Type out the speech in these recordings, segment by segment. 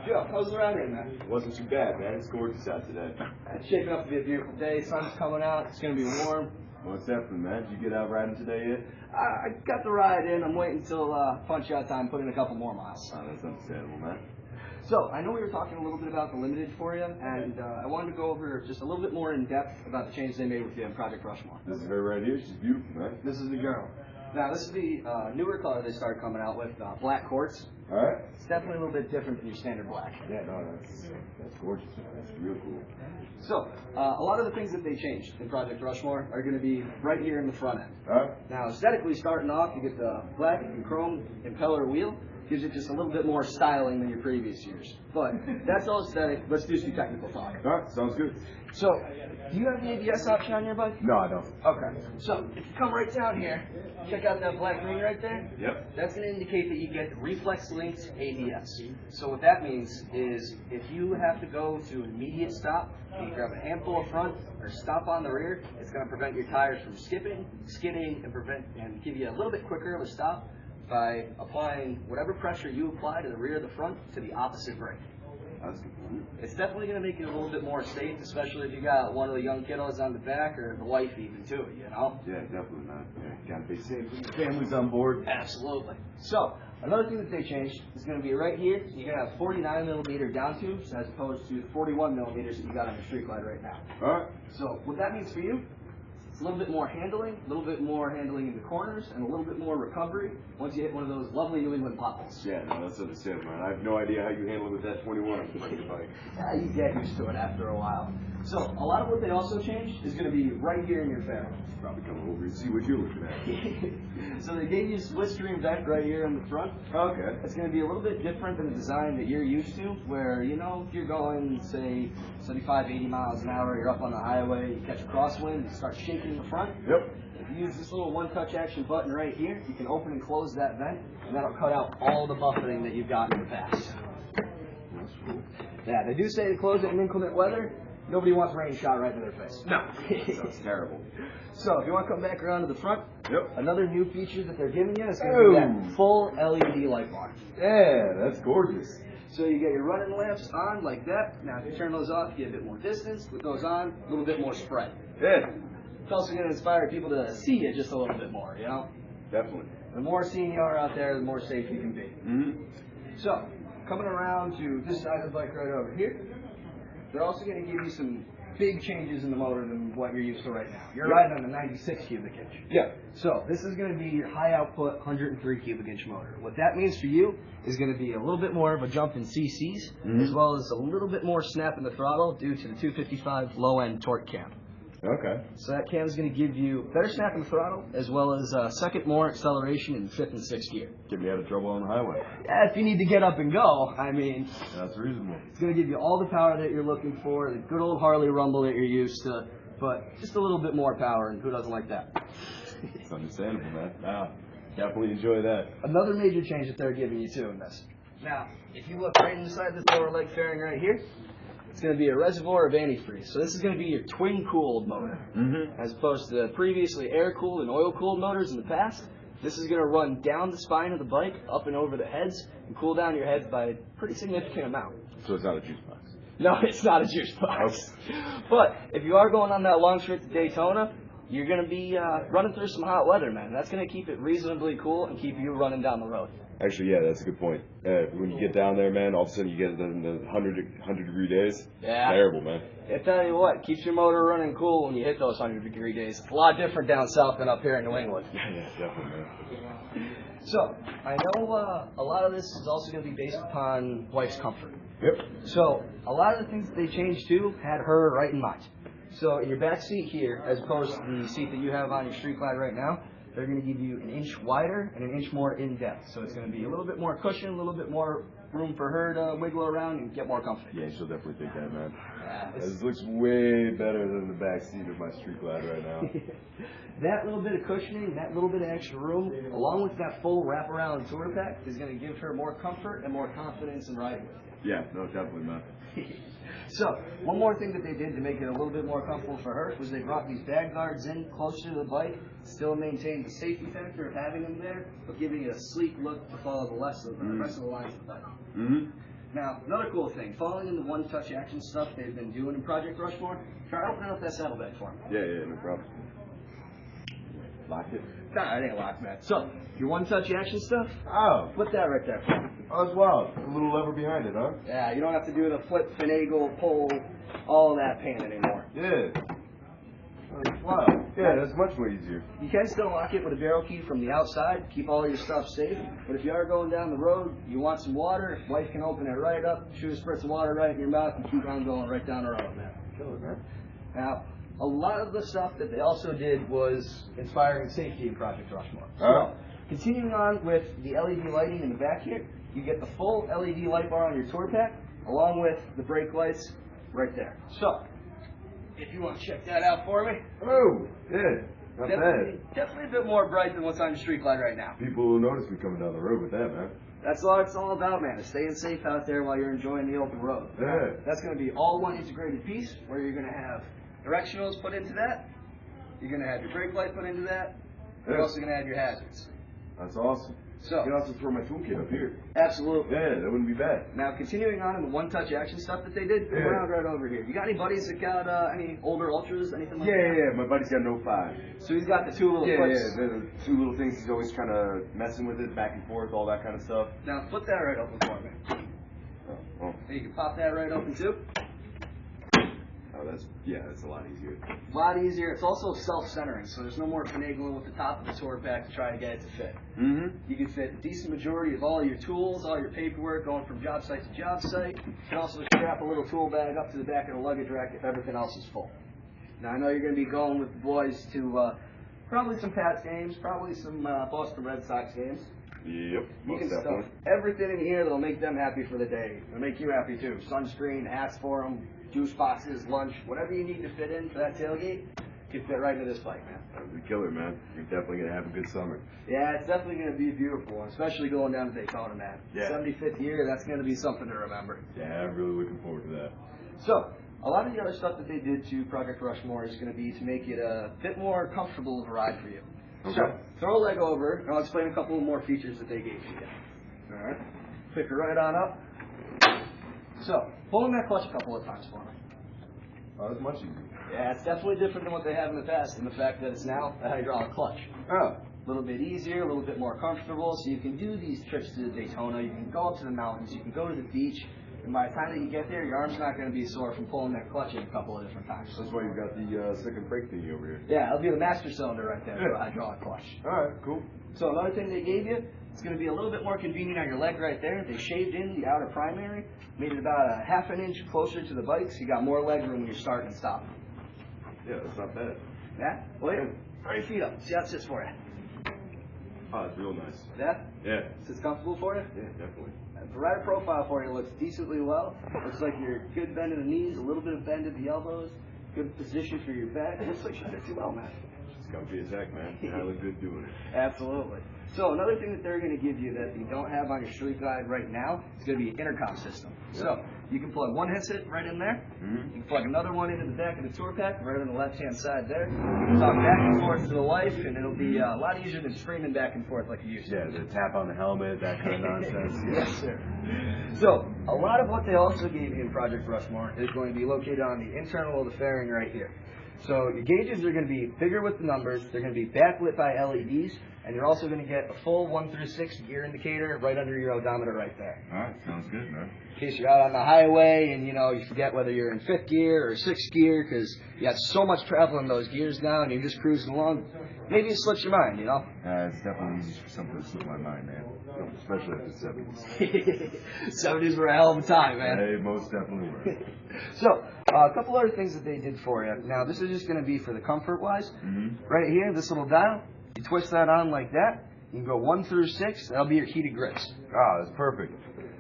Joe, how's the ride in, man? It wasn't too bad, man. It's gorgeous out today. It's shaping up to be a beautiful day. Sun's coming out. It's going to be warm. What's definitely, man? Did you get out riding today yet? I got the ride in. I'm waiting until punch-out time, put in a couple more miles. Oh, that's understandable, man. So, I know we were talking a little bit about the Limited for you, and I wanted to go over just a little bit more in depth about the changes they made with you in Project Rushmore. This is her right here. She's beautiful, man. This is the girl. Now, this is the newer color they started coming out with, black quartz. All right. It's definitely a little bit different than your standard black. Yeah, no, that's gorgeous, man. That's real cool. So, a lot of the things that they changed in Project Rushmore are going to be right here in the front end. All right. Now, aesthetically, starting off, you get the black and chrome impeller wheel. Gives it just a little bit more styling than your previous years. But that's all aesthetic. Let's do some technical talk. All right, sounds good. So, do you have the ABS option on your bike? No, I don't. Okay. So, if you come right down here, check out that black ring right there. Yep. That's going to indicate that you get reflex-linked ABS. So what that means is if you have to go to an immediate stop, you can grab a handful up front or stop on the rear, it's going to prevent your tires from skipping, skidding, and give you a little bit quicker of a stop by applying whatever pressure you apply to the rear of the front to the opposite brake. That's good. It's definitely going to make it a little bit more safe, especially if you got one of the young kiddos on the back or the wife even too, you know? Yeah, definitely, man. Yeah, gotta be safe when your family's on board. Absolutely. So, another thing that they changed is going to be right here. You're going to have 49 millimeter down tubes as opposed to 41 millimeters that you got on your Street Glide right now. All right. So, what that means for you, it's a little bit more handling in the corners, and a little bit more recovery once you hit one of those lovely New England potholes. Yeah, no, that's understandable, man. I have no idea how you handle it with that 21 on your bike. Yeah, you get used to it after a while. So, a lot of what they also changed is going to be right here in your fairing. Probably come over and see what you're looking at. So they gave you split stream vent right here in the front. Okay. It's going to be a little bit different than the design that you're used to, where, you know, if you're going, say, 75, 80 miles an hour, you're up on the highway, you catch a crosswind, you start shaking the front. Yep. If you use this little one-touch action button right here, you can open and close that vent, and that'll cut out all the buffeting that you've got in the past. That's cool. Yeah, they do say to close it in inclement weather. Nobody wants rain shot right in their face. No. Sounds terrible. So, if you want to come back around to the front, Yep. another new feature that they're giving you is going to be that full LED light bar. Yeah, that's gorgeous. So you get your running lamps on like that. Now, if you turn those off, you get a bit more distance. With those on, a little bit more spread. Yeah. It's also going to inspire people to see you just a little bit more, you know? Definitely. The more seen you are out there, the more safe you can be. Mm-hmm. So, coming around to this side of the bike right over here, they're also going to give you some big changes in the motor than what you're used to right now. You're riding on a 96 cubic inch. Yeah. So this is going to be your high output 103 cubic inch motor. What that means for you is going to be a little bit more of a jump in CCs, as well as a little bit more snap in the throttle due to the 255 low end torque cam. Okay. So that cam is going to give you better snap in the throttle, as well as second more acceleration in fifth and sixth gear. Get me out of trouble on the highway. Yeah, if you need to get up and go, I mean, That's reasonable. it's going to give you all the power that you're looking for, the good old Harley rumble that you're used to, but just a little bit more power, and who doesn't like that? It's understandable, man. Nah, definitely enjoy that. Another major change that they're giving you too in this. Now, if you look right inside this lower leg fairing right here, it's going to be a reservoir of antifreeze. So this is going to be your twin-cooled motor. Mm-hmm. As opposed to the previously air-cooled and oil-cooled motors in the past, this is going to run down the spine of the bike, up and over the heads, and cool down your heads by a pretty significant amount. So it's not a juice box. No, it's not a juice box. But if you are going on that long trip to Daytona, you're going to be running through some hot weather, man. That's going to keep it reasonably cool and keep you running down the road. Actually, yeah, that's a good point. When you get down there, man, all of a sudden you get in the 100 degree days. Yeah. Terrible, man. I tell you what, keeps your motor running cool when you hit those 100-degree days. It's a lot different down south than up here in New England. Yeah, definitely, man. So, I know a lot of this is also going to be based upon wife's comfort. Yep. So, a lot of the things that they changed too had her right in mind. So, in your back seat here, as opposed to the seat that you have on your Street Glide right now, they're going to give you an inch wider and an inch more in depth. So it's going to be a little bit more cushion, a little bit more room for her to wiggle around and get more comfort. Yeah, she'll definitely think that, man. Yeah, This looks way better than the back seat of my Street Glide right now. That little bit of cushioning, that little bit of extra room, along with that full wraparound tour pack, is going to give her more comfort and more confidence in riding with you. Yeah, no, definitely, man. So, one more thing that they did to make it a little bit more comfortable for her was they brought these bag guards in closer to the bike, still maintained the safety factor of having them there, but giving it a sleek look to follow the rest of the lines of the bike. Mm-hmm. Now, another cool thing, following in the one-touch action stuff they've been doing in Project Rushmore, try opening up that saddlebag for me. Yeah, no problem. Lock it. Nah, it ain't locked, man. So, your one-touch action stuff, Oh. flip that right there for me. Oh, that's wild. A little lever behind it, huh? Yeah, you don't have to do the flip, finagle, pull, all that pain anymore. Yeah. Oh, that's wild. Yeah, that's much more easier. You can still lock it with a barrel key from the outside, keep all your stuff safe. But if you are going down the road, you want some water, wife can open it right up, shoot a spritz of water right in your mouth, and keep on going right down the road, man. Kill it, man. Now, a lot of the stuff that they also did was inspiring safety in Project Rushmore. Oh. So, continuing on with the LED lighting in the back here, you get the full LED light bar on your tour pack, along with the brake lights right there. So, if you want to check that out for me. Oh, yeah. Not Definitely a bit more bright than what's on your street light right now. bad. People will notice me coming down the road with that, man. That's all it's all about, man, is staying safe out there while you're enjoying the open road. Yeah. That's going to be all one integrated piece, where you're going to have directionals put into that, you're going to have your brake light put into that, you're Yeah. also going to have your hazards. That's awesome. So, I can also throw my toolkit up here. absolutely. Yeah, that wouldn't be bad. Now, continuing on in the one-touch action stuff that they did, come Yeah. around right over here. You got any buddies that got any older Ultras, anything like that? Yeah. My buddy's got an 05. So he's got the two little Yeah, clips. the two little things. He's always kind of messing with it, back and forth, all that kind of stuff. Now, flip that right open for me. Oh, And you can pop that right open, too. that's a lot easier. A lot easier. It's also self-centering, so there's no more finagling with the top of the tour pack to try to get it to fit. Mm-hmm. You can fit a decent majority of all your tools, all your paperwork, going from job site to job site. You can also strap a little tool bag up to the back of the luggage rack if everything else is full. Now, I know you're going to be going with the boys to probably some Pats games, probably some Boston Red Sox games. Yep, You most can definitely. stuff everything in here that'll make them happy for the day. It'll make you happy too. Sunscreen, hats for them, juice boxes, lunch, whatever you need to fit in for that tailgate, can fit right into this bike, man. That'd be killer, man. You're definitely going to have a good summer. Yeah, it's definitely going to be a beautiful one, especially going down to Daytona, man. Yeah. 75th year, that's going to be something to remember. Yeah, I'm really looking forward to that. So, a lot of the other stuff that they did to Project Rushmore is going to be to make it a bit more comfortable of a ride for you. Okay. So, throw a leg over, and I'll explain a couple of more features that they gave you. All right. Pick her right on up. So, pulling that clutch a couple of times for me. Oh, that's much easier. Yeah, it's definitely different than what they have in the past, in the fact that it's now a hydraulic clutch. Oh. A little bit easier, a little bit more comfortable, so you can do these trips to Daytona, you can go up to the mountains, you can go to the beach, and by the time that you get there, your arm's not going to be sore from pulling that clutch in a couple of different times. That's why you've got the second brake thingy over here. Yeah, it'll be the master cylinder right there for Yeah. a hydraulic clutch. Alright, cool. So another thing they gave you, it's going to be a little bit more convenient on your leg right there. They shaved in the outer primary, made it about a half an inch closer to the bike, so you got more leg room when you're starting and stopping. Yeah, that's not bad. Yeah? Well, here, throw your feet up, see how it sits for you. Oh, it's real nice. Yeah? Yeah. Sits comfortable for you? Yeah, definitely. The rider profile for you looks decently well. Looks like you're good bend in the knees, a little bit of bend in the elbows, good position for your back. It looks like you fit too well, man. It's got to be a tech, man. I look good doing it. Absolutely. So another thing that they're going to give you that you don't have on your street guide right now is going to be an intercom system. Yeah. So you can plug one headset right in there. Mm-hmm. You can plug another one into the back of the tour pack right on the left-hand side there. You can talk back and forth to the wife, and it'll be a lot easier than screaming back and forth like you used to. Yeah, the tap on the helmet, that kind of nonsense. Yes, sir. So, a lot of what they also gave you in Project Rushmore is going to be located on the internal of the fairing right here. So, your gauges are going to be bigger with the numbers, they're going to be backlit by LEDs, and you're also going to get a full 1 through 6 gear indicator right under your odometer right there. Alright, sounds good, man. In case you're out on the highway and, you forget whether you're in 5th gear or 6th gear because you have so much travel in those gears now and you're just cruising along, maybe it slips your mind, It's definitely easy for something to slip my mind, man. Especially after the 70s. 70s were a hell of a time, man. They most definitely were. So, a couple other things that they did for you. Now, this is just going to be for the comfort-wise. Mm-hmm. Right here, this little dial, you twist that on like that. You can go 1 through 6. That'll be your heated grips. Ah, that's perfect.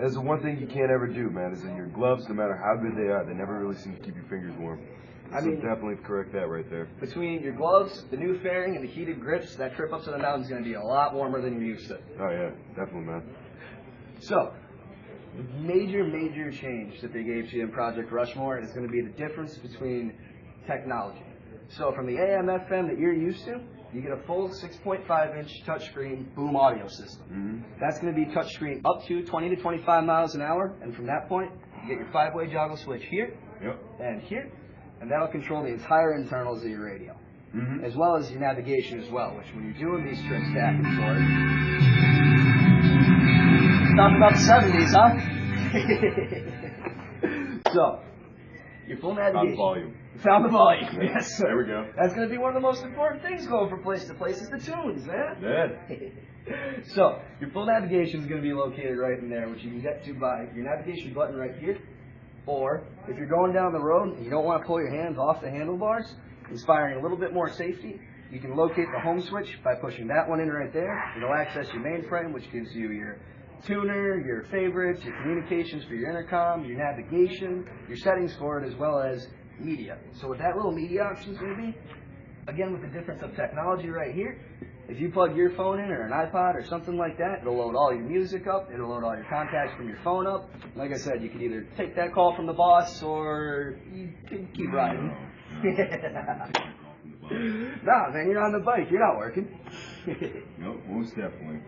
That's the one thing you can't ever do, man, is in your gloves, no matter how good they are, they never really seem to keep your fingers warm. I So mean, definitely correct that right there. between your gloves, the new fairing, and the heated grips, that trip up to the mountain is going to be a lot warmer than you're used to. Oh, yeah, definitely, man. So, major change that they gave to you in Project Rushmore is going to be the difference between technology. So from the AM/FM that you're used to, you get a full 6.5-inch touchscreen boom audio system. That's going to be touchscreen up to 20 to 25 miles an hour, and from that point, you get your 5-way joggle switch here and here, and that'll control the entire internals of your radio, as well as your navigation as well, which when you're doing these trips back and forth, talking about the 70s, huh? So, your full navigation. Found the volume. Found the volume, yes, sir. There we go. That's going to be one of the most important things going from place to place is the tunes, man. Yeah. So, your full navigation is going to be located right in there, which you can get to by your navigation button right here. Or, if you're going down the road and you don't want to pull your hands off the handlebars, inspiring a little bit more safety, you can locate the home switch by pushing that one in right there. It'll access your mainframe, which gives you your tuner, your favorites, your communications for your intercom, your navigation, your settings for it, as well as media. So what that little media option is going to be, again with the difference of technology right here, if you plug your phone in or an iPod or something like that, it'll load all your music up, it'll load all your contacts from your phone up. Like I said, you could either take that call from the boss or you can keep riding. Nah, man, you're on the bike, you're not working. Nope, most definitely.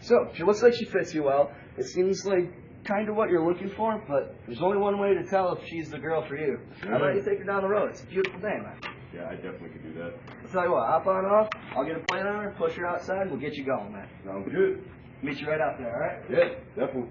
So, she looks like she fits you well. It seems like kind of what you're looking for, but there's only one way to tell if she's the girl for you. How about you take her down the road? It's a beautiful day, man. Yeah, I definitely could do that. I'll tell you what, hop on off, I'll get a plate on her, push her outside, we'll get you going, man. Sounds good. Meet you right out there, alright? Yeah, definitely.